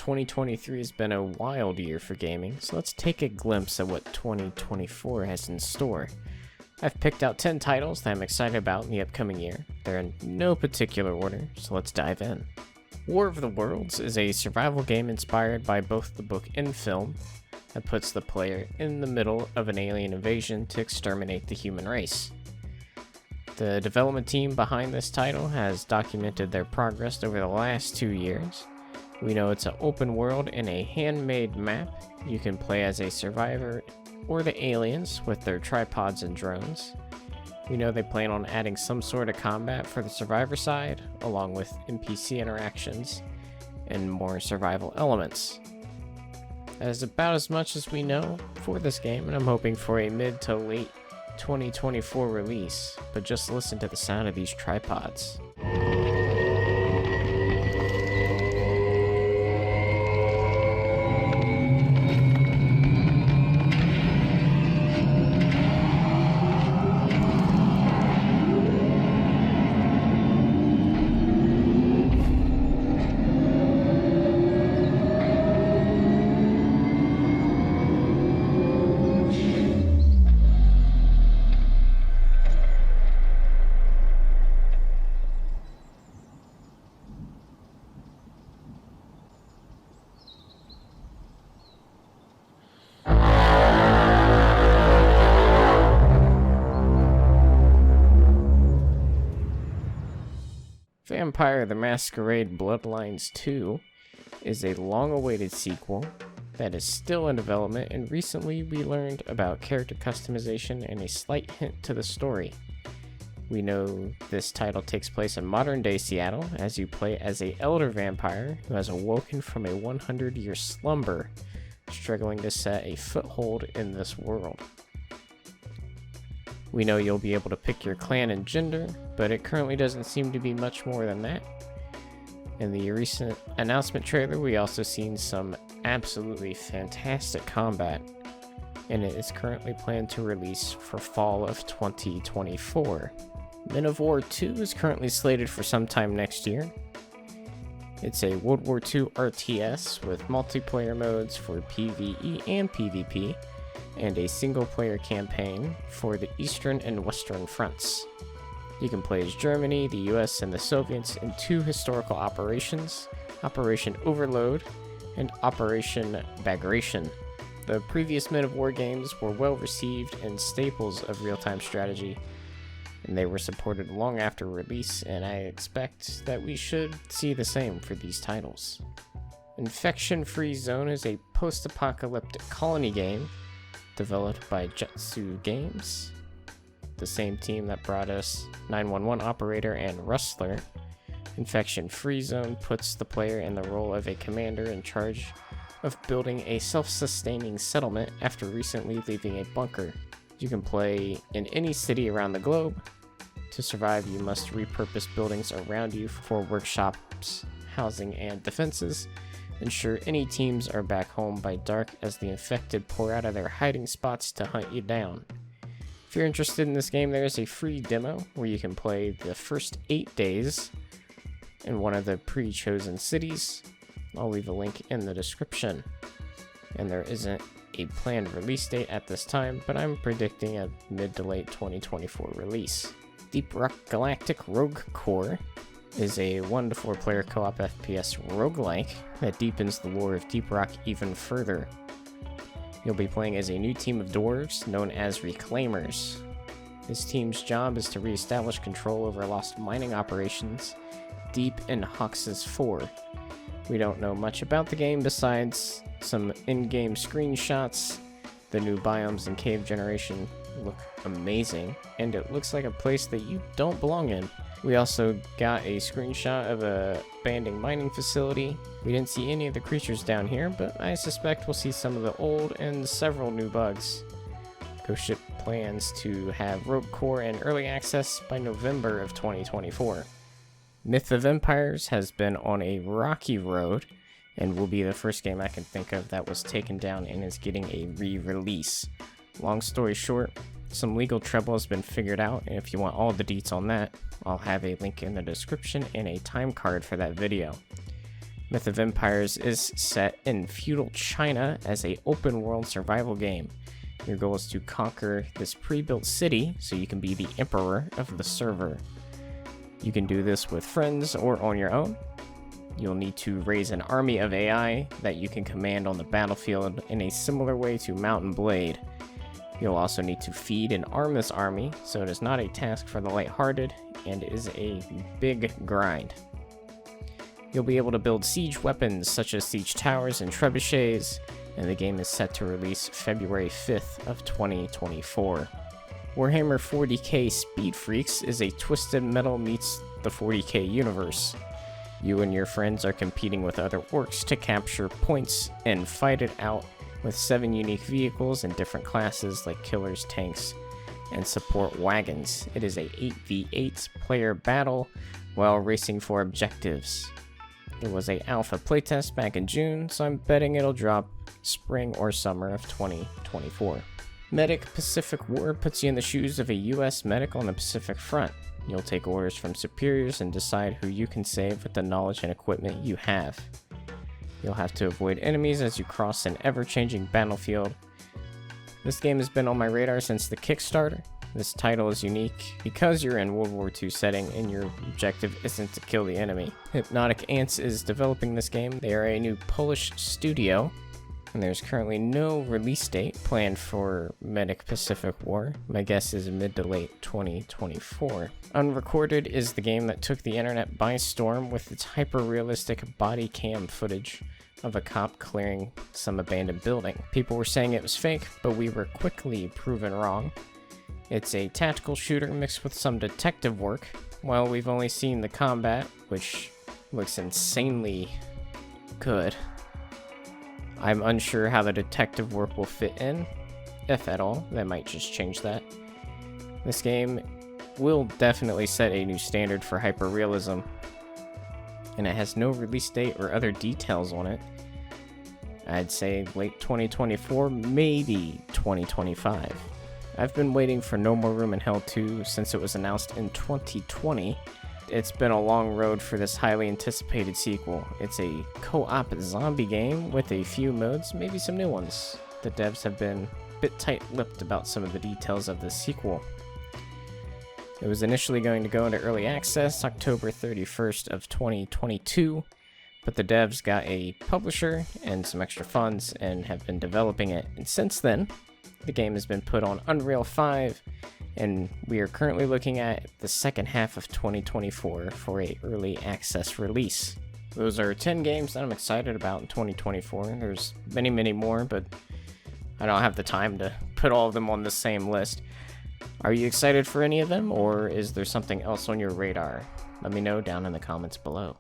2023 has been a wild year for gaming, so let's take a glimpse at what 2024 has in store. I've picked out 10 titles that I'm excited about in the upcoming year. They're in no particular order, so let's dive in. War of the Worlds is a survival game inspired by both the book and film that puts the player in the middle of an alien invasion to exterminate the human race. The development team behind this title has documented their progress over the last 2 years. We know it's an open world and a handmade map. You can play as a survivor or the aliens with their tripods and drones. We know they plan on adding some sort of combat for the survivor side, along with NPC interactions and more survival elements. That is about as much as we know for this game, and I'm hoping for a mid to late 2024 release, but just listen to the sound of these tripods. Vampire the Masquerade Bloodlines 2 is a long-awaited sequel that is still in development, and recently we learned about character customization and a slight hint to the story. We know this title takes place in modern-day Seattle as you play as an elder vampire who has awoken from a 100-year slumber, struggling to set a foothold in this world. We know you'll be able to pick your clan and gender, but it currently doesn't seem to be much more than that. In the recent announcement trailer, we also seen some absolutely fantastic combat, and it is currently planned to release for fall of 2024. Men of War 2 is currently slated for sometime next year. It's a World War II RTS with multiplayer modes for PvE and PvP, and a single-player campaign for the Eastern and Western fronts. You can play as Germany, the US, and the Soviets in 2 historical operations, Operation Overload and Operation Bagration. The previous Men of War games were well received and staples of real-time strategy, and they were supported long after release, and I expect that we should see the same for these titles. Infection Free Zone is a post-apocalyptic colony game developed by Jetsu Games, the same team that brought us 911 Operator and Rustler. Infection Free Zone puts the player in the role of a commander in charge of building a self-sustaining settlement after recently leaving a bunker. You can play in any city around the globe. To survive, you must repurpose buildings around you for workshops, housing, and defenses. Ensure any teams are back home by dark as the infected pour out of their hiding spots to hunt you down. If you're interested in this game, there is a free demo where you can play the first 8 days in one of the pre-chosen cities. I'll leave a link in the description. And there isn't a planned release date at this time, but I'm predicting a mid to late 2024 release. Deep Rock Galactic Rogue Core is a 1 to 4 player co-op FPS roguelike that deepens the lore of Deep Rock even further. You'll be playing as a new team of dwarves known as Reclaimers. This team's job is to re-establish control over lost mining operations deep in Hox's 4. We don't know much about the game besides some in-game screenshots. The new biomes and cave generation look amazing, and it looks like a place that you don't belong in. We also got a screenshot of a abandoned mining facility. We didn't see any of the creatures down here, but I suspect we'll see some of the old and several new bugs. Ghost Ship plans to have Rogue Core in early access by November of 2024. Myth of Empires has been on a rocky road, and will be the first game I can think of that was taken down and is getting a re-release. Long story short, some legal trouble has been figured out, and if you want all the deets on that, I'll have a link in the description and a time card for that video. Myth of Empires is set in feudal China as a open-world survival game. Your goal is to conquer this pre-built city so you can be the emperor of the server. You can do this with friends or on your own. You'll need to raise an army of AI that you can command on the battlefield in a similar way to Mount and Blade. You'll also need to feed and arm this army, so it is not a task for the lighthearted and is a big grind. You'll be able to build siege weapons such as siege towers and trebuchets, and the game is set to release February 5th of 2024. Warhammer 40k Speed Freeks is a Twisted Metal meets the 40k universe. You and your friends are competing with other orcs to capture points and fight it out with 7 unique vehicles in different classes like killers, tanks, and support wagons. It is a 8v8 player battle while racing for objectives. There was a alpha playtest back in June, so I'm betting it'll drop spring or summer of 2024. Medic Pacific War puts you in the shoes of a US medic on the Pacific Front. You'll take orders from superiors and decide who you can save with the knowledge and equipment you have. You'll have to avoid enemies as you cross an ever-changing battlefield. This game has been on my radar since the Kickstarter. This title is unique because you're in World War II setting and your objective isn't to kill the enemy. Hypnotic Ants is developing this game. They are a new Polish studio, and there's currently no release date planned for Medic Pacific War. My guess is mid to late 2024. Unrecorded is the game that took the internet by storm with its hyper-realistic body cam footage of a cop clearing some abandoned building. People were saying it was fake, but we were quickly proven wrong. It's a tactical shooter mixed with some detective work. While we've only seen the combat, which looks insanely good, I'm unsure how the detective work will fit in, if at all. They might just change that. This game will definitely set a new standard for hyperrealism, and it has no release date or other details on it. I'd say late 2024, maybe 2025. I've been waiting for No More Room in Hell 2 since it was announced in 2020. It's been a long road for this highly anticipated sequel. It's a co-op zombie game with a few modes, maybe some new ones. The devs have been a bit tight-lipped about some of the details of the sequel. It was initially going to go into early access October 31st of 2022, but the devs got a publisher and some extra funds and have been developing it. And since then, the game has been put on Unreal 5, and we are currently looking at the second half of 2024 for a early access release. Those are 10 games that I'm excited about in 2024. There's many more, but I don't have the time to put all of them on the same list. Are you excited for any of them, or is there something else on your radar? Let me know down in the comments below.